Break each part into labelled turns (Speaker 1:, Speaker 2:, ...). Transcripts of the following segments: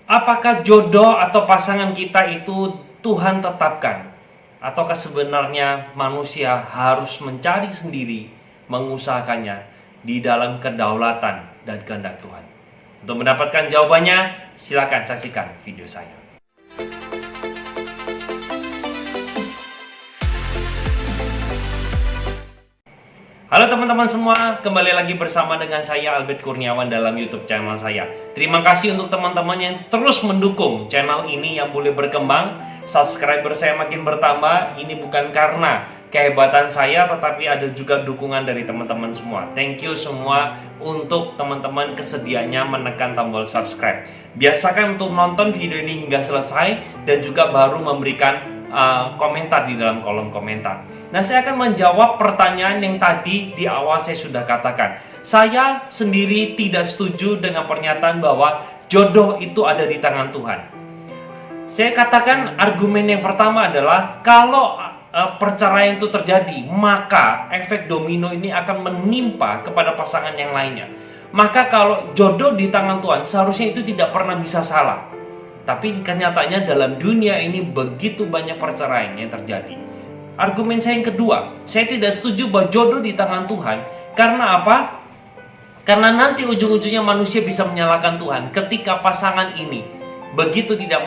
Speaker 1: Apakah jodoh atau pasangan kita itu Tuhan tetapkan? Ataukah sebenarnya manusia harus mencari sendiri, mengusahakannya di dalam kedaulatan dan kehendak Tuhan? Untuk mendapatkan jawabannya, silakan saksikan video saya. Halo teman-teman semua, kembali lagi bersama dengan saya Albert Kurniawan dalam YouTube channel saya. Terima kasih untuk teman-teman yang terus mendukung channel ini yang boleh berkembang. Subscriber saya makin bertambah. Ini bukan karena kehebatan saya, tetapi ada juga dukungan dari teman-teman semua. Thank you semua untuk teman-teman kesediaannya menekan tombol subscribe. Biasakan untuk nonton video ini hingga selesai dan juga baru memberikan komentar di dalam kolom komentar. Nah, saya akan menjawab pertanyaan yang tadi di awal saya sudah katakan. Saya sendiri tidak setuju dengan pernyataan bahwa jodoh itu ada di tangan Tuhan. Saya katakan argumen yang pertama adalah kalau perceraian itu terjadi, maka efek domino ini akan menimpa kepada pasangan yang lainnya. Maka kalau jodoh di tangan Tuhan, seharusnya itu tidak pernah bisa salah. Tapi kenyataannya dalam dunia ini begitu banyak perceraian yang terjadi. Argumen saya yang kedua, saya tidak setuju bahwa jodoh di tangan Tuhan. Karena apa? Karena nanti ujung-ujungnya manusia bisa menyalahkan Tuhan ketika pasangan ini begitu tidak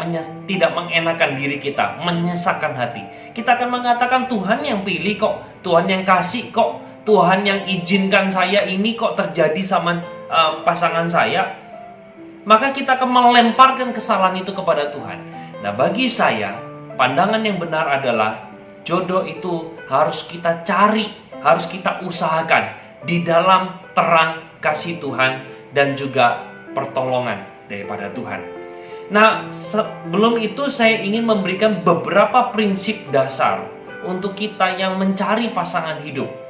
Speaker 1: mengenakan diri kita, menyesakkan hati. Kita akan mengatakan Tuhan yang pilih kok, Tuhan yang kasih kok, Tuhan yang izinkan saya ini kok terjadi sama pasangan saya. Maka kita akan melemparkan kesalahan itu kepada Tuhan. Nah, bagi saya, pandangan yang benar adalah jodoh itu harus kita cari, harus kita usahakan di dalam terang kasih Tuhan dan juga pertolongan daripada Tuhan. Nah, sebelum itu saya ingin memberikan beberapa prinsip dasar untuk kita yang mencari pasangan hidup.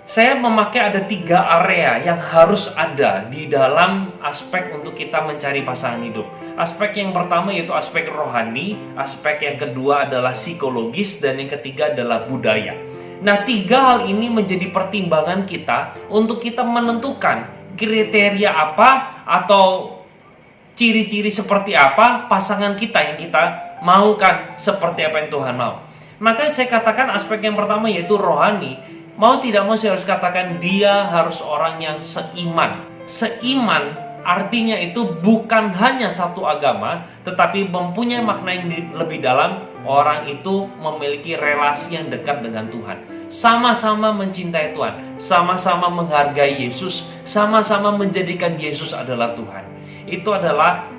Speaker 1: Saya memakai ada 3 area yang harus ada di dalam aspek untuk kita mencari pasangan hidup. Aspek yang pertama yaitu aspek rohani, aspek yang kedua adalah psikologis, dan yang ketiga adalah budaya. Nah, 3 hal ini menjadi pertimbangan kita untuk kita menentukan kriteria apa atau ciri-ciri seperti apa pasangan kita yang kita maukan, seperti apa yang Tuhan mau. Maka saya katakan aspek yang pertama yaitu rohani. Mau tidak mau saya harus katakan dia harus orang yang seiman. Seiman artinya itu bukan hanya satu agama, tetapi mempunyai makna yang lebih dalam. Orang itu memiliki relasi yang dekat dengan Tuhan. Sama-sama mencintai Tuhan, sama-sama menghargai Yesus, sama-sama menjadikan Yesus adalah Tuhan. Itu adalah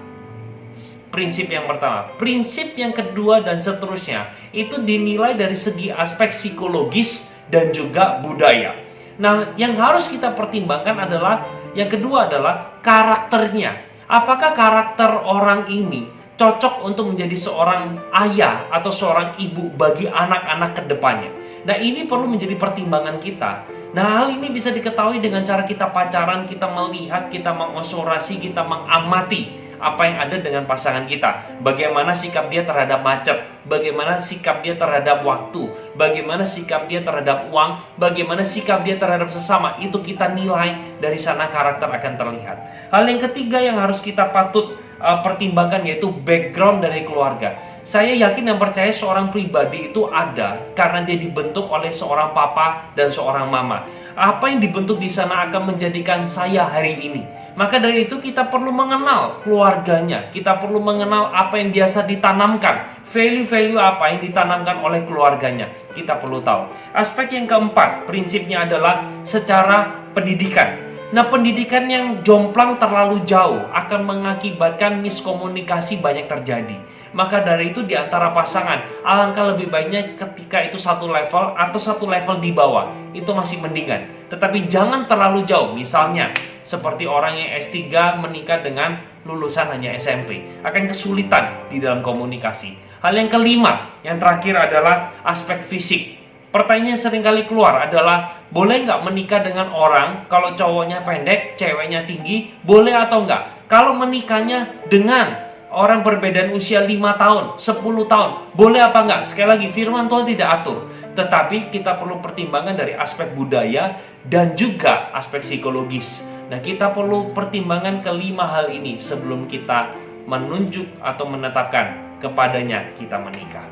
Speaker 1: prinsip yang pertama. Prinsip yang kedua dan seterusnya itu dinilai dari segi aspek psikologis dan juga budaya. Nah, yang harus kita pertimbangkan adalah yang kedua adalah karakternya. Apakah karakter orang ini cocok untuk menjadi seorang ayah atau seorang ibu bagi anak-anak ke depannya? Nah, ini perlu menjadi pertimbangan kita. Nah, hal ini bisa diketahui dengan cara kita pacaran, kita melihat, kita mengobservasi, kita mengamati apa yang ada dengan pasangan kita. Bagaimana sikap dia terhadap macet, bagaimana sikap dia terhadap waktu, bagaimana sikap dia terhadap uang, bagaimana sikap dia terhadap sesama. Itu kita nilai, dari sana karakter akan terlihat. Hal yang ketiga yang harus kita patut pertimbangkan yaitu background dari keluarga. Saya yakin dan percaya seorang pribadi itu ada karena dia dibentuk oleh seorang papa dan seorang mama. Apa yang dibentuk di sana akan menjadikan saya hari ini. Maka dari itu kita perlu mengenal keluarganya. Kita perlu mengenal apa yang biasa ditanamkan. Value-value apa yang ditanamkan oleh keluarganya. Kita perlu tahu. Aspek yang keempat, prinsipnya adalah secara pendidikan. Nah, pendidikan yang jomplang terlalu jauh akan mengakibatkan miskomunikasi banyak terjadi. Maka dari itu di antara pasangan, alangkah lebih baiknya ketika itu satu level atau satu level di bawah. Itu masih mendingan. Tetapi jangan terlalu jauh. Misalnya, seperti orang yang S3 menikah dengan lulusan hanya SMP. Akan kesulitan di dalam komunikasi. Hal yang kelima, yang terakhir adalah aspek fisik. Pertanyaan yang seringkali keluar adalah, boleh nggak menikah dengan orang kalau cowoknya pendek, ceweknya tinggi? Boleh atau nggak? Kalau menikahnya dengan orang perbedaan usia 5 tahun, 10 tahun, boleh apa enggak? Sekali lagi, firman Tuhan tidak atur. Tetapi kita perlu pertimbangan dari aspek budaya dan juga aspek psikologis. Nah, kita perlu pertimbangan kelima hal ini sebelum kita menunjuk atau menetapkan kepadanya kita menikah.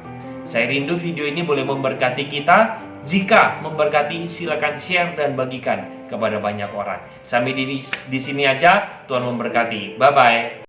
Speaker 1: Saya rindu video ini boleh memberkati kita. Jika memberkati, silakan share dan bagikan kepada banyak orang. Sampai di sini aja, Tuhan memberkati. Bye-bye.